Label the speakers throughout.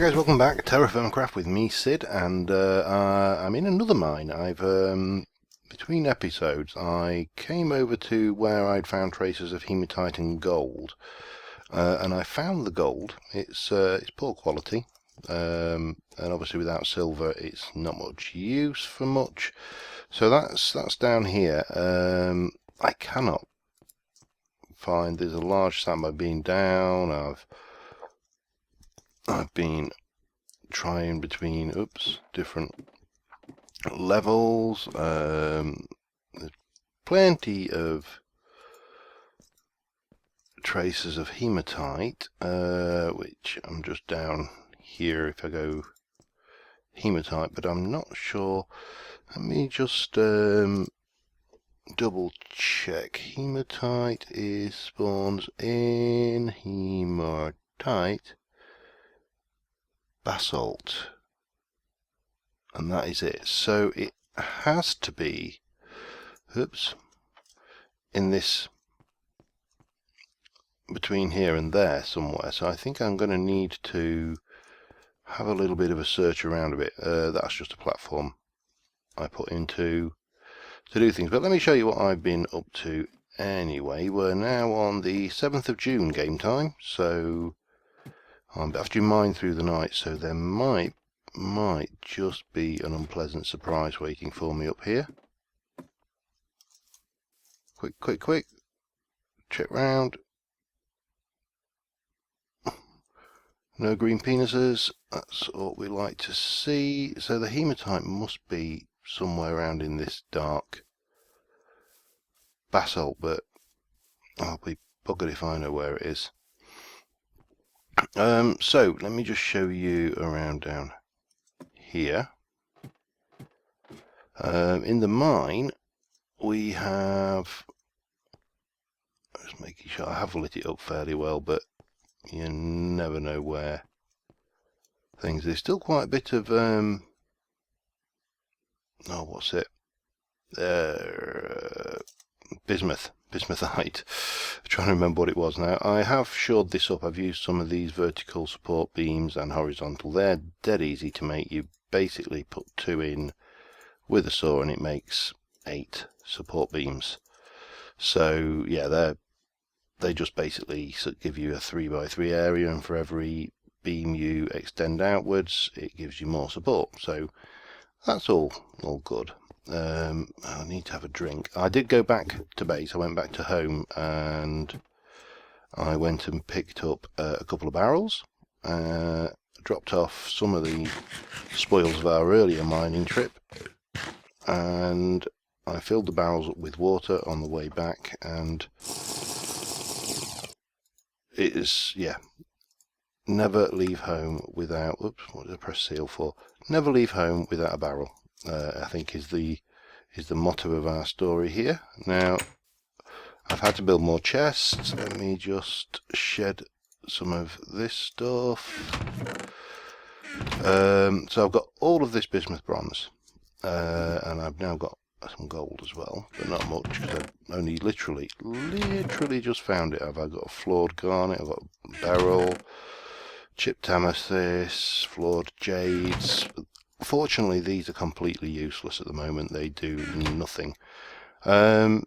Speaker 1: Guys, welcome back. TerraFirmaCraft with me, Sid, and I'm in another mine. Between episodes, I came over to where I'd found traces of hematite and gold, and I found the gold. It's poor quality, and obviously without silver, it's not much use for much. So that's down here. I cannot find. There's a large sandbar being down. I've been trying between different levels. There's plenty of traces of hematite, which I'm just down here if I go hematite, but I'm not sure. Let me just double check. Hematite spawns in hematite basalt, and that is it. So it has to be in this between here and there somewhere. So I think I'm going to need to have a little bit of a search around a bit. That's just a platform I put into to do things, but let me show you what I've been up to anyway. We're now on the 7th of June game time, so after you mine through the night, so there might just be an unpleasant surprise waiting for me up here. Quick, check round. No green penises, that's what we like to see. So the hematite must be somewhere around in this dark basalt, but I'll be buggered if I know where it is. So let me just show you around down here. In the mine we have, just making sure I have lit it up fairly well, but you never know where things. There's still quite a bit of what's it? Bismuthite. I'm trying to remember what it was now. I have shored this up. I've used some of these vertical support beams and horizontal. They're dead easy to make. You basically put 2 in with a saw and it makes 8 support beams. So yeah, they just basically give you a 3x3 area, and for every beam you extend outwards it gives you more support. So that's all good. I need to have a drink. I did go back to base. I went back to home and I went and picked up a couple of barrels, dropped off some of the spoils of our earlier mining trip, and I filled the barrels up with water on the way back. And it is, yeah, never leave home without, what did I press seal for? Never leave home without a barrel, I think is the motto of our story here. Now, I've had to build more chests. Let me just shed some of this stuff. So I've got all of this bismuth bronze, and I've now got some gold as well, but not much because I've only literally just found it. I've got a floored garnet, I've got a beryl, chipped amethyst, floored jades. Fortunately, these are completely useless at the moment. They do nothing. And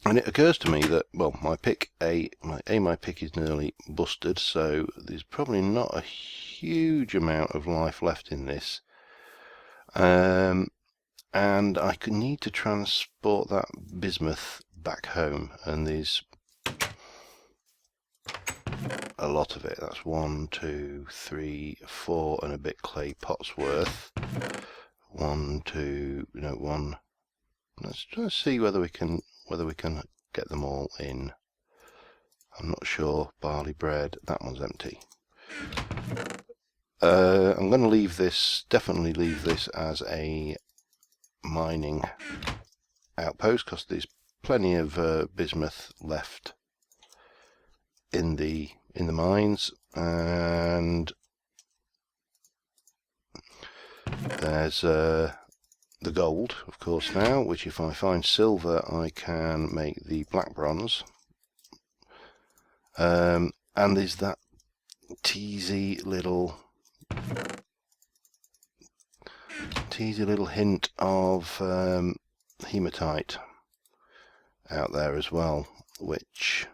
Speaker 1: it occurs to me that, well, my pick is nearly busted, so there's probably not a huge amount of life left in this. And I could need to transport that bismuth back home, and there's a lot of it. That's 1, 2, 3, 4 and a bit clay pots worth. 1, 2, no, 1. Let's see whether we can get them all in. I'm not sure. Barley bread, that one's empty. I'm going to definitely leave this as a mining outpost because there's plenty of bismuth left in the mines, and there's the gold, of course, now, which if I find silver I can make the black bronze, and there's that teasy little hint of hematite out there as well, which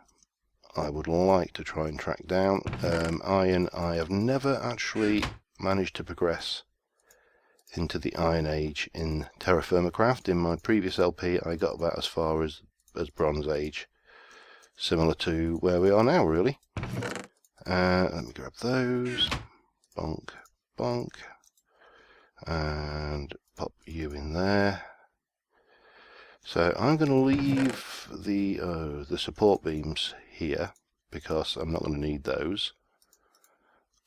Speaker 1: I would like to try and track down. Iron, I have never actually managed to progress into the Iron Age in TerraFirmaCraft. In my previous LP I got about as far as Bronze Age, similar to where we are now really. Let me grab those, bonk, bonk, and pop you in there. So I'm going to leave the support beams here because I'm not going to need those.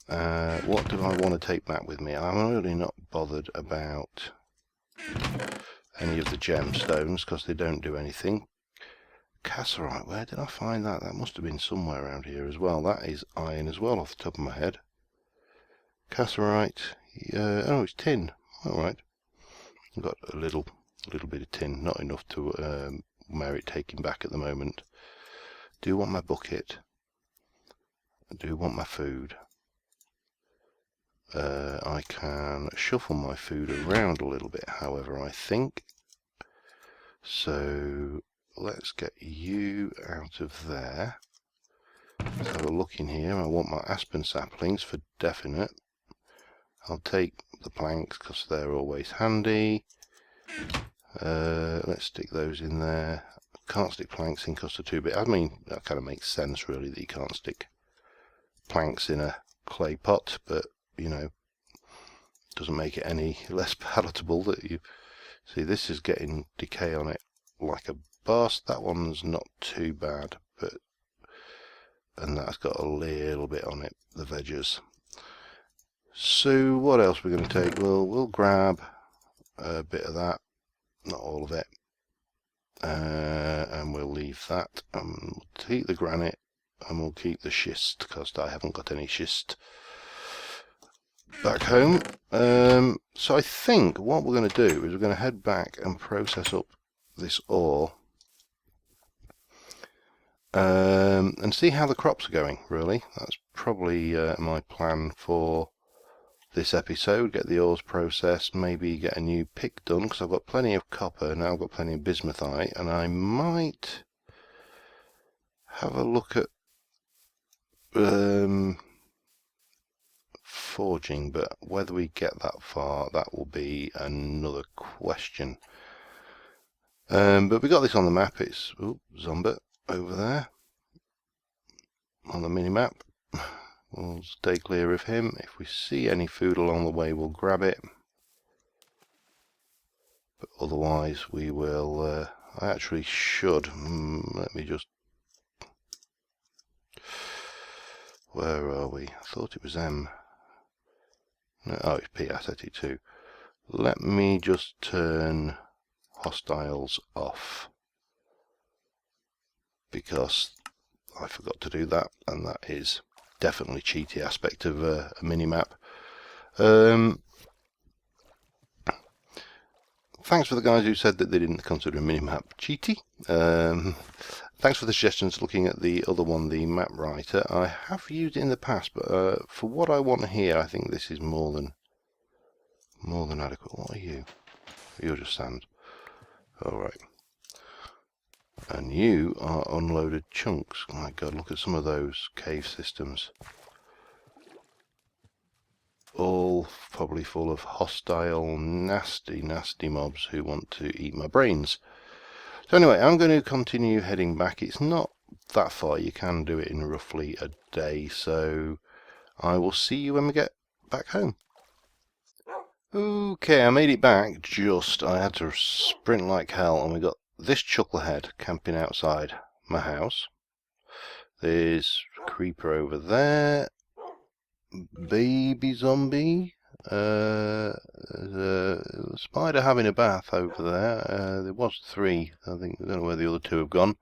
Speaker 1: What do I want to take back with me? I'm really not bothered about any of the gemstones because they don't do anything. Cassiterite, where did I find that? That must have been somewhere around here as well. That is iron as well off the top of my head. Cassiterite, oh, it's tin. Alright. I've got a little bit of tin, not enough to merit taking back at the moment. Do want my bucket. I do want my food. I can shuffle my food around a little bit, however, I think. So let's get you out of there. Let's have a look in here. I want my aspen saplings for definite. I'll take the planks because they're always handy. Let's stick those in there. Can't stick planks in because they're too big. I mean, that kind of makes sense really that you can't stick planks in a clay pot, but you know, doesn't make it any less palatable that you see. This is getting decay on it like a boss. That one's not too bad, but and that's got a little bit on it, the veggers. So what else we're going to take? Well, we'll grab a bit of that, not all of it, and we'll leave that. We'll keep the granite and we'll keep the schist because I haven't got any schist back home. So I think what we're going to do is we're going to head back and process up this ore and see how the crops are going, really. That's probably my plan for this episode. Get the ores processed, maybe get a new pick done because I've got plenty of copper now. I've got plenty of bismuthite, and I might have a look at forging, but whether we get that far, that will be another question. But we got this on the map. It's Zombie over there on the mini map. We'll stay clear of him. If we see any food along the way, we'll grab it. But otherwise, we will. I actually should. Let me just. Where are we? I thought it was M. No, oh, it's P-32. Let me just turn hostiles off because I forgot to do that, and that is definitely cheaty aspect of a mini-map. Thanks for the guys who said that they didn't consider a mini-map cheaty. Thanks for the suggestions looking at the other one, the map writer. I have used it in the past, but for what I want here, I think this is more than adequate. What are you? You're just sand. Alright. And you are unloaded chunks. My god, look at some of those cave systems. All probably full of hostile, nasty mobs who want to eat my brains. So anyway, I'm going to continue heading back. It's not that far. You can do it in roughly a day. So I will see you when we get back home. Okay, I made it back just. I had to sprint like hell, and we got this chucklehead camping outside my house. There's a creeper over there. Baby zombie. There's a spider having a bath over there. There was 3. I think I don't know where the other 2 have gone.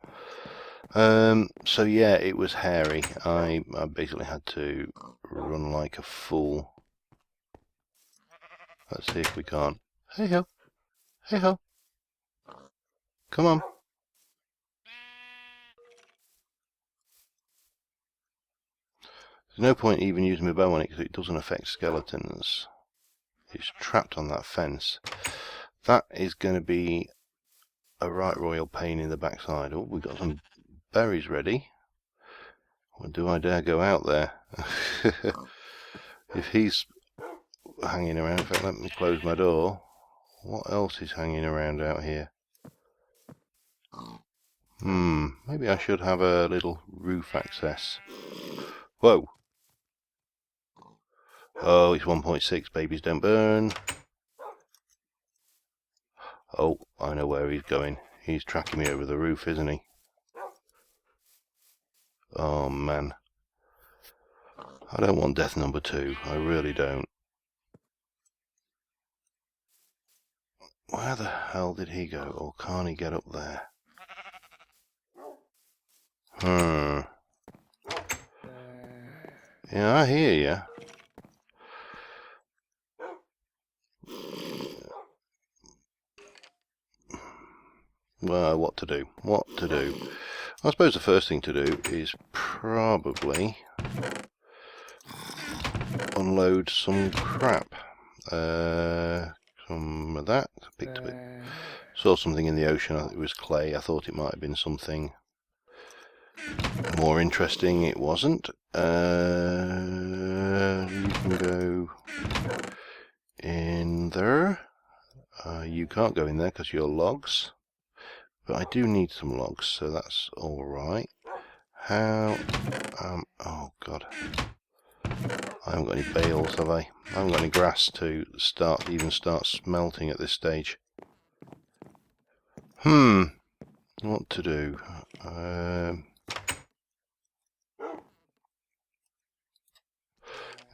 Speaker 1: So yeah, it was hairy. I basically had to run like a fool. Let's see if we can't. Hey ho, hey ho. Come on. There's no point even using my bow on it because it doesn't affect skeletons. It's trapped on that fence. That is going to be a right royal pain in the backside. Oh, we've got some berries ready. Or do I dare go out there? If he's hanging around, in fact, let me close my door. What else is hanging around out here? Maybe I should have a little roof access. Whoa! Oh, it's 1.6, babies don't burn. Oh, I know where he's going. He's tracking me over the roof, isn't he? Oh, man. I don't want death number 2. I really don't. Where the hell did he go? Or can't he get up there? Yeah, I hear you. Well, what to do? What to do? I suppose the first thing to do is probably unload some crap. Some of that. Picked up it. Saw something in the ocean. I thought it was clay. I thought it might have been something more interesting. It wasn't. You can go in there. You can't go in there because you're logs. But I do need some logs, so that's alright. How... oh god. I haven't got any bales, have I? I haven't got any grass to even start smelting at this stage. What to do? In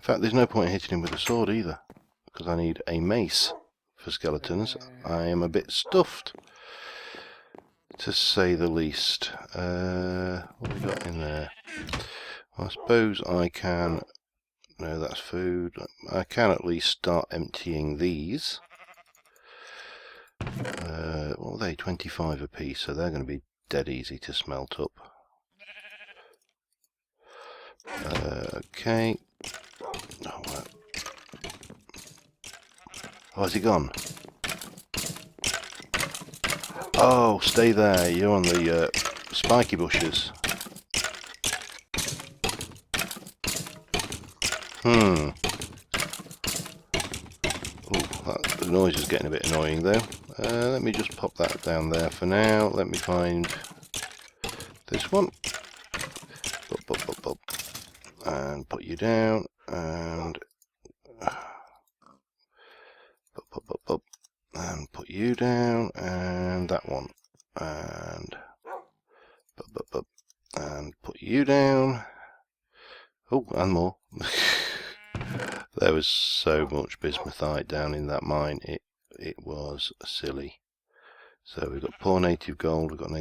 Speaker 1: fact, there's no point hitting him with a sword either, because I need a mace for skeletons. I am a bit stuffed, to say the least. What have we got in there? I suppose I can... No, that's food. I can at least start emptying these. What were they? 25 a piece, so they're going to be dead easy to smelt up. Okay. Oh, well. Oh, has he gone? Oh, stay there. You're on the spiky bushes. Oh, the noise is getting a bit annoying though. Let me just pop that down there for now. Let me find this one. And put you down. And and put you down. And that one. And and put you down. Oh, and more. There was so much bismuthite down in that mine, it was silly. So we've got poor native gold, we've got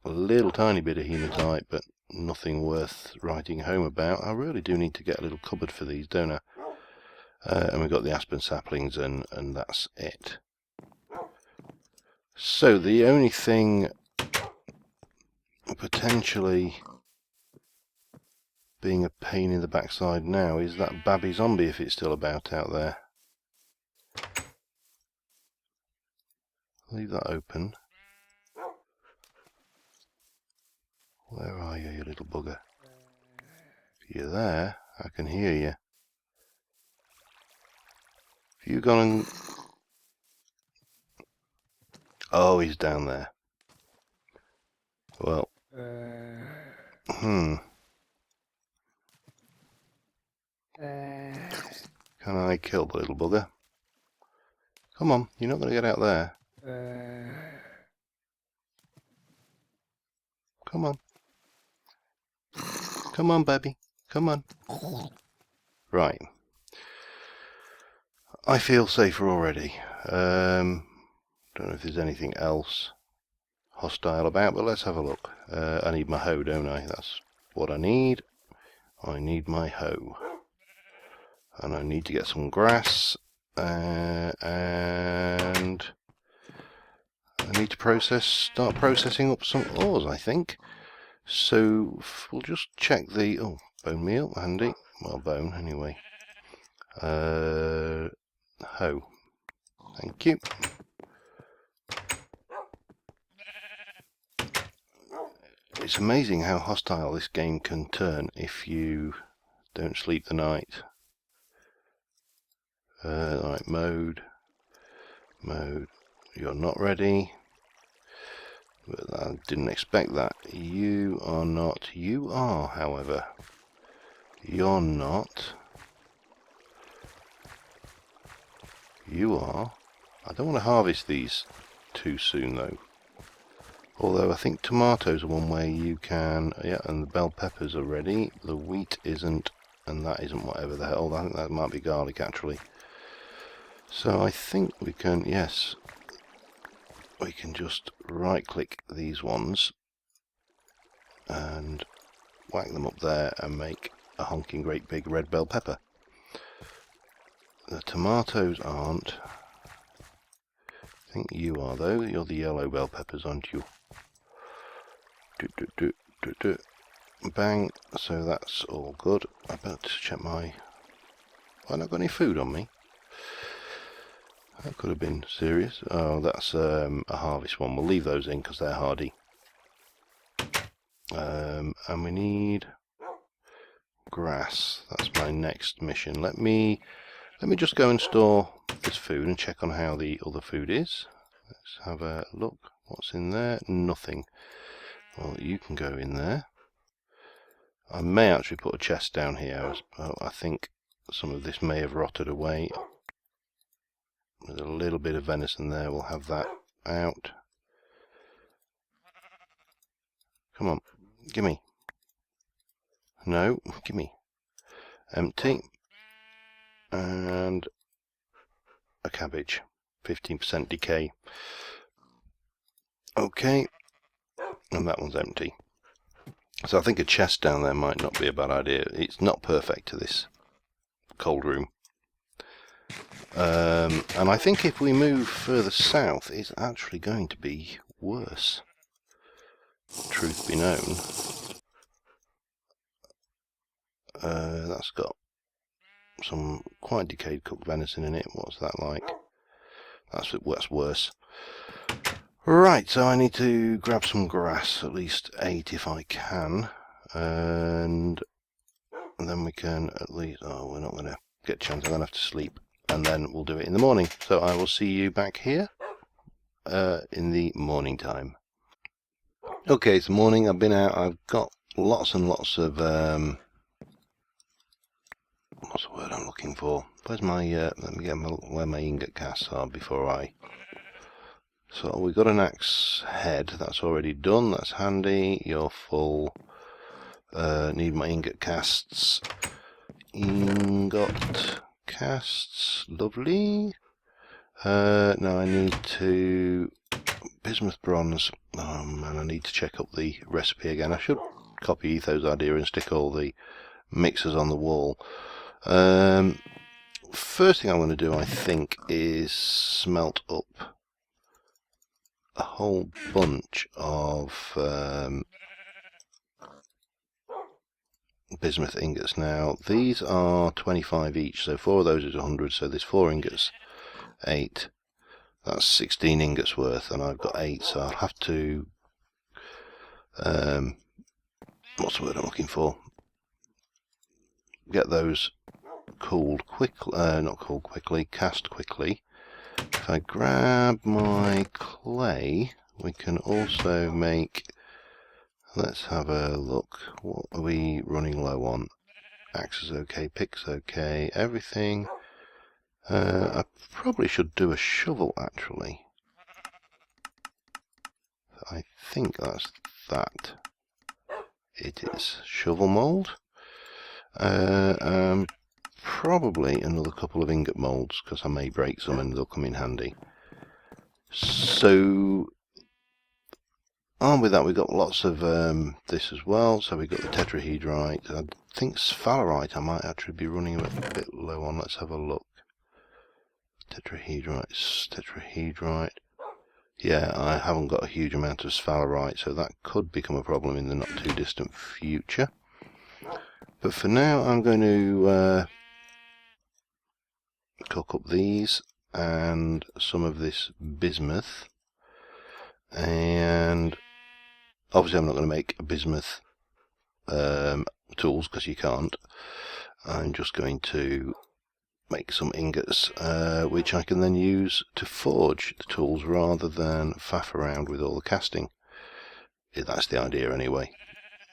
Speaker 1: a little tiny bit of hematite, but nothing worth writing home about. I really do need to get a little cupboard for these, don't I? And we've got the aspen saplings, and that's it. So the only thing potentially being a pain in the backside now is that babby zombie, if it's still about out there. Leave that open. Where are you, you little bugger? If you're there, I can hear you. Have you gone and... Oh, he's down there. Well. Can I kill the little bugger? Come on, you're not going to get out there. Come on. Come on, baby. Come on. Right. I feel safer already. Don't know if there's anything else hostile about, but let's have a look. I need my hoe, don't I? That's what I need. I need my hoe. And I need to get some grass. And I need to start processing up some ores, I think. So we'll just check the bone meal, handy. Well, bone anyway. Hoe. Thank you. It's amazing how hostile this game can turn if you don't sleep the night. Right, mode. You're not ready. But I didn't expect that. You are not. You are, however. You're not. You are. I don't want to harvest these too soon though. Although I think tomatoes are one way you can, yeah, and the bell peppers are ready. The wheat isn't, and that isn't, whatever the hell. I think that might be garlic actually. So I think we can, yes, we can just right click these ones and whack them up there and make a honking great big red bell pepper. The tomatoes aren't. I think you are though. You're the yellow bell peppers, aren't you? Bang. So that's all good. I better check my... Have I not got any food on me? That could have been serious. Oh, that's a harvest one. We'll leave those in because they're hardy. And we need grass. That's my next mission. Let me just go and store this food and check on how the other food is. Let's have a look. What's in there? Nothing. Well, you can go in there. I may actually put a chest down here. I think some of this may have rotted away. There's a little bit of venison there. We'll have that out. Come on. Gimme. No. Gimme. Empty. And a cabbage. 15% decay. Okay. And that one's empty. So I think a chest down there might not be a bad idea. It's not perfect to this cold room. And I think if we move further south, it's actually going to be worse. Truth be known. That's got some quite decayed cooked venison in it. What's that like? That's worse. Right, so I need to grab some grass, at least 8 if I can, and then we can at least, we're not going to get a chance, I'm going to have to sleep, and then we'll do it in the morning. So I will see you back here in the morning time. Okay, it's the morning, I've been out, I've got lots and lots of, what's the word I'm looking for? Where's my, let me get where my ingot casts are before I... So we've got an axe head, that's already done, that's handy. You're full. Need my ingot casts. Ingot casts, lovely. Now I need to... bismuth bronze. Oh man, I need to check up the recipe again. I should copy Etho's idea and stick all the mixers on the wall. First thing I'm going to do, I think, is smelt up a whole bunch of bismuth ingots. Now these are 25 each, so 4 of those is 100, so there's 4 ingots, 8, that's 16 ingots worth, and I've got 8, so I'll have to what's the word I'm looking for, get those cooled quickly, not cooled quickly, cast quickly. If I grab my clay, we can also make, let's have a look, what are we running low on? Axe is okay, pick's okay, everything. I probably should do a shovel actually. I think that's that. It is shovel mould. Probably another couple of ingot moulds, because I may break some and they'll come in handy. So on with that, we've got lots of this as well. So we've got the tetrahedrite. I think sphalerite I might actually be running a bit low on. Let's have a look. Tetrahedrite. yeah, I haven't got a huge amount of sphalerite, so that could become a problem in the not too distant future. But for now, I'm going to cook up these and some of this bismuth, and obviously I'm not going to make bismuth tools because you can't. I'm just going to make some ingots which I can then use to forge the tools rather than faff around with all the casting. Yeah, that's the idea anyway.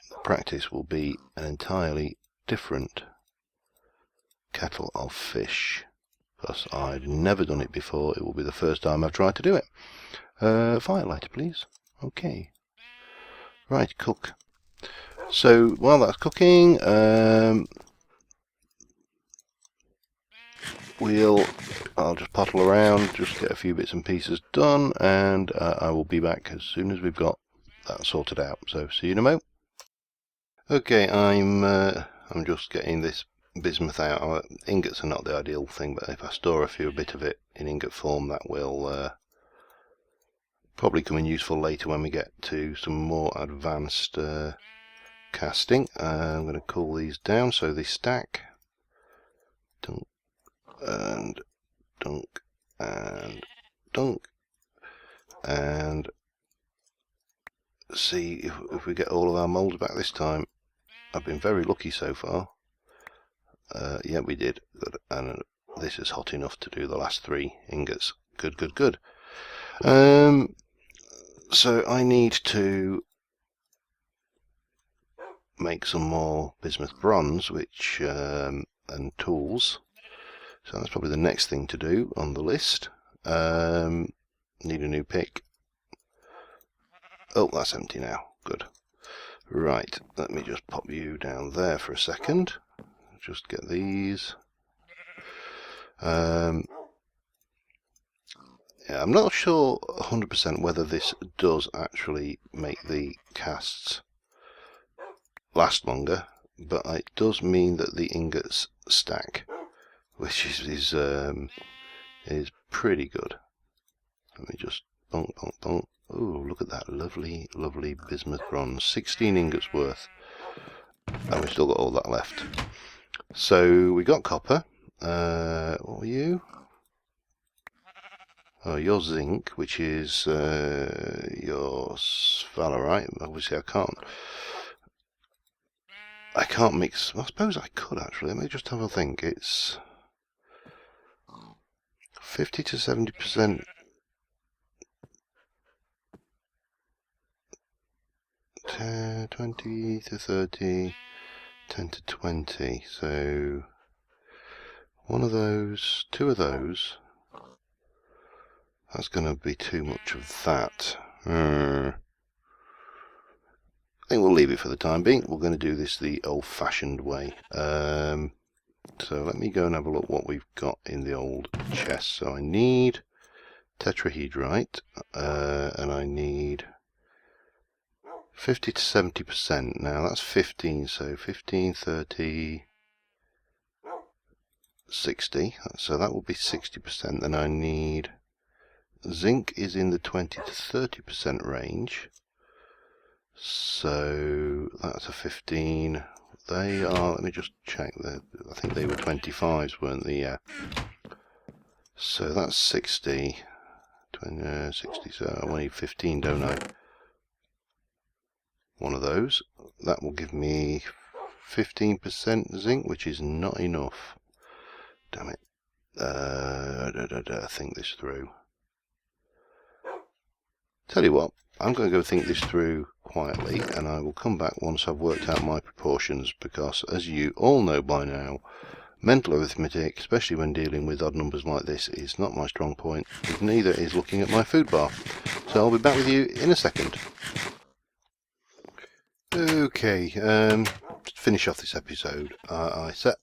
Speaker 1: The practice will be an entirely different kettle of fish, because I've never done it before. It will be the first time I've tried to do it. Firelighter, please. Okay. Right, cook. So while that's cooking, I'll just pottle around, just get a few bits and pieces done, and I will be back as soon as we've got that sorted out. So see you in a moment. Okay, I'm just getting this bismuth out. Ingots are not the ideal thing, but if I store a bit of it in ingot form, that will probably come in useful later when we get to some more advanced casting. I'm going to cool these down so they stack. Dunk and dunk and dunk, and see if we get all of our molds back this time. I've been very lucky so far. Yeah, we did. Good. And this is hot enough to do the last 3 ingots. Good, good, good. So I need to make some more bismuth bronze, which and tools. So that's probably the next thing to do on the list. Need a new pick. Oh, that's empty now. Good. Right, let me just pop you down there for a second. Just get these. Yeah, I'm not sure 100% whether this does actually make the casts last longer, but it does mean that the ingots stack, which is pretty good. Let me just bonk, bonk, bonk. Oh, look at that lovely, lovely bismuth bronze. 16 ingots worth, and we've still got all that left. So we got copper. What were you? Oh, your zinc, which is your sphalerite. Obviously, I can't mix. Well, I suppose I could actually. Let me just have a think. It's 50 to 70%. 20 to 30, 10 to 20. So one of those, 2 of those. That's going to be too much of that. I think we'll leave it for the time being. We're going to do this the old-fashioned way. So let me go and have a look what we've got in the old chest. So I need tetrahedrite, and I need 50 to 70%. Now that's 15, so 15, 30, 60. So that will be 60%. Then I need zinc is in the 20 to 30% range. So that's a 15. They are, let me just check that. I think they were 25s, weren't they? Yeah. So that's 60. 20, 60, so I need 15, don't I? One of those. That will give me 15% zinc, which is not enough. Damn it. Think this through. Tell you what, I'm going to go think this through quietly, and I will come back once I've worked out my proportions, because as you all know by now, mental arithmetic, especially when dealing with odd numbers like this, is not my strong point. Neither is looking at my food bar. So I'll be back with you in a second. Okay, to finish off this episode, I set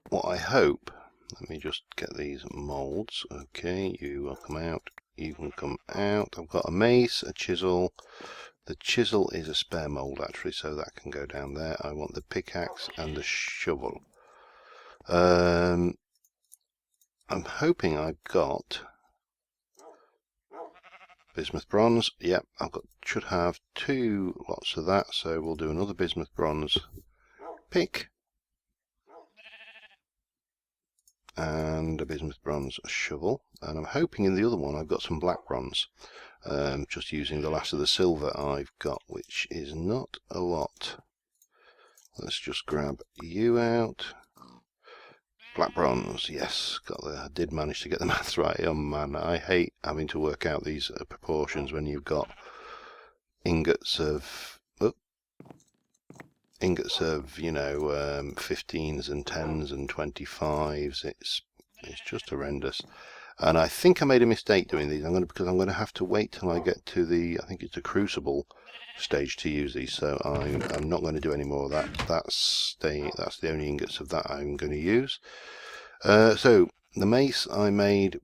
Speaker 1: what I hope. Let me just get these moulds. Okay, you will come out. You can come out. I've got a mace, a chisel. The chisel is a spare mould actually, so that can go down there. I want the pickaxe and the shovel. I'm hoping I've got Bismuth bronze. Yep, should have 2 lots of that, so we'll do another bismuth bronze pick and a bismuth bronze shovel. And I'm hoping in the other one I've got some black bronze, just using the last of the silver I've got, which is not a lot. Let's just grab you out. Black bronze, yes, got there. I did manage to get the maths right. Oh man, I hate having to work out these proportions when you've got ingots of, you know, 15s and 10s and 25s. It's just horrendous. And I think I made a mistake doing these. Because I'm going to have to wait till I get to the, I think it's the crucible stage to use these. So I'm not going to do any more of that. That's the only ingots of that I'm going to use. So the mace I made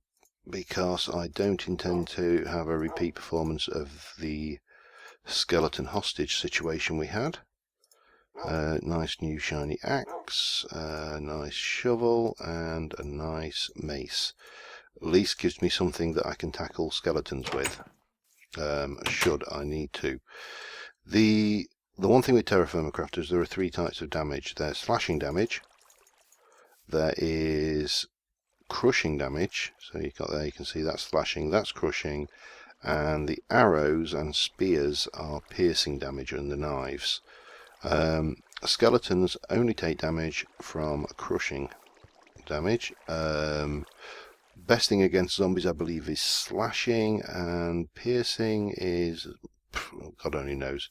Speaker 1: because I don't intend to have a repeat performance of the skeleton hostage situation we had. Nice new shiny axe, nice shovel, and a nice mace. At least gives me something that I can tackle skeletons with, should I need to. The one thing with TerraFirmaCraft is there are 3 types of damage. There's slashing damage, there is crushing damage, so you can see that's slashing, that's crushing, and the arrows and spears are piercing damage, and the knives. Skeletons only take damage from crushing damage. Best thing against zombies I believe is slashing, and piercing is, God only knows.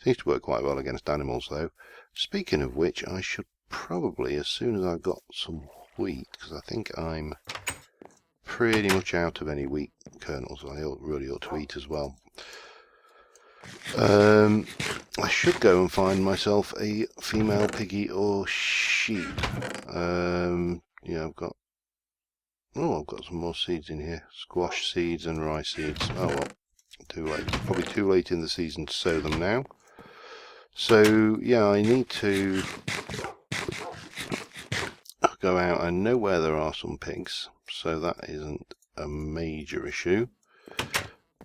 Speaker 1: Seems to work quite well against animals though. Speaking of which, I should probably, as soon as I've got some wheat, because I think I'm pretty much out of any wheat kernels, I really ought to eat as well. I should go and find myself a female piggy or sheep. Yeah, I've got some more seeds in here. Squash seeds and rice seeds. Oh well, too late. Probably too late in the season to sow them now. So yeah, I need to go out and know where there are some pigs, so that isn't a major issue.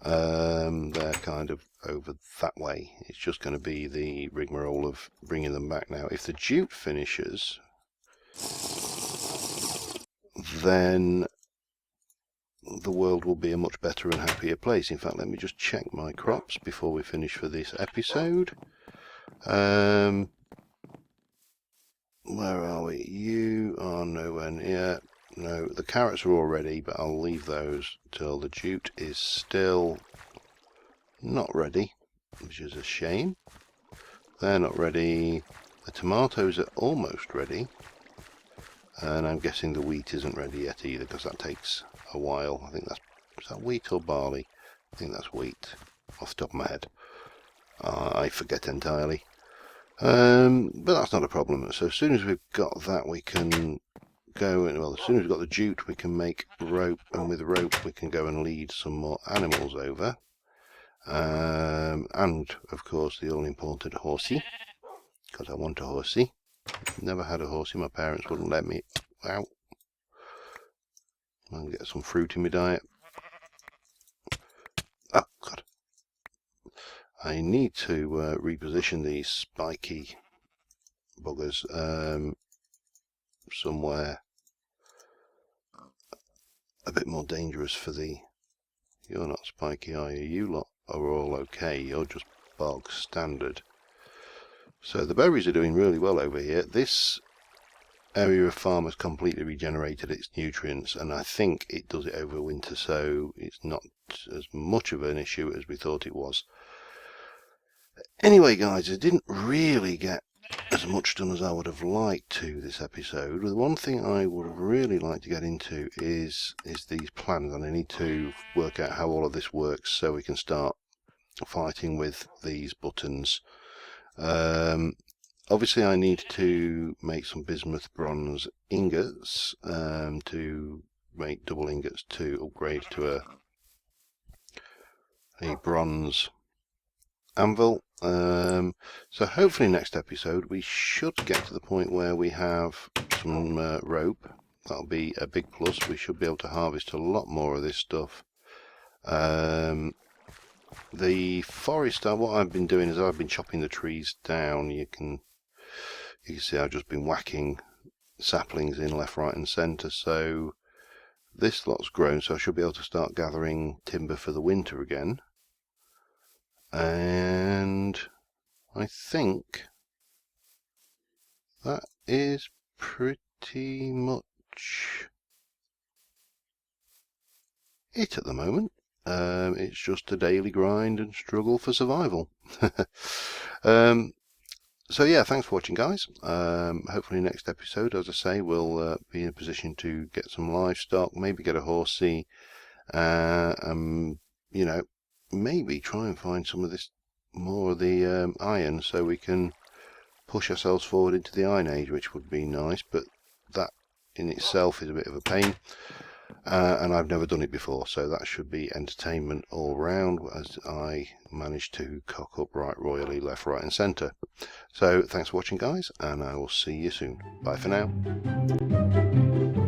Speaker 1: They're kind of over that way. It's just going to be the rigmarole of bringing them back now. If the jute finishes, then the world will be a much better and happier place. In fact, let me just check my crops before we finish for this episode. Where are we? You are nowhere near. No, the carrots are all ready, but I'll leave those till the jute is still not ready, which is a shame. They're not ready. The tomatoes are almost ready, and I'm guessing the wheat isn't ready yet either, because that takes a while. I think is that wheat or barley? I think that's wheat, off the top of my head. I forget entirely. But that's not a problem. So as soon as we've got that, we can go, and well, as soon as we've got the jute, we can make rope, and with rope we can go and lead some more animals over. And of course the all-important horsey, because I want a horsey. Never had a horsey, my parents wouldn't let me. Wow. I'll get some fruit in my diet. Oh God. I need to reposition these spiky buggers somewhere a bit more dangerous for the... You're not spiky, are you? You lot are all okay. You're just bog standard. So the berries are doing really well over here. This area of farm has completely regenerated its nutrients, and I think it does it over winter, so it's not as much of an issue as we thought it was. Anyway guys, I didn't really get as much done as I would have liked to this episode. The one thing I would really like to get into is these plans, and I need to work out how all of this works so we can start fighting with these buttons. Obviously I need to make some bismuth bronze ingots to make double ingots to upgrade to a bronze anvil. So hopefully next episode we should get to the point where we have some rope. That'll be a big plus. We should be able to harvest a lot more of this stuff The forest, what I've been doing is I've been chopping the trees down. You can see I've just been whacking saplings in left, right and centre, so this lot's grown, so I should be able to start gathering timber for the winter again. And I think that is pretty much it at the moment. It's just a daily grind and struggle for survival. So yeah, thanks for watching, guys. Hopefully next episode, as I say, we'll be in a position to get some livestock, maybe get a horsey, you know, maybe try and find some of this, more of the iron, so we can push ourselves forward into the Iron Age, which would be nice, but that in itself is a bit of a pain. And I've never done it before, so that should be entertainment all round as I manage to cock up right royally left, right and centre. So thanks for watching, guys, and I will see you soon. Bye for now.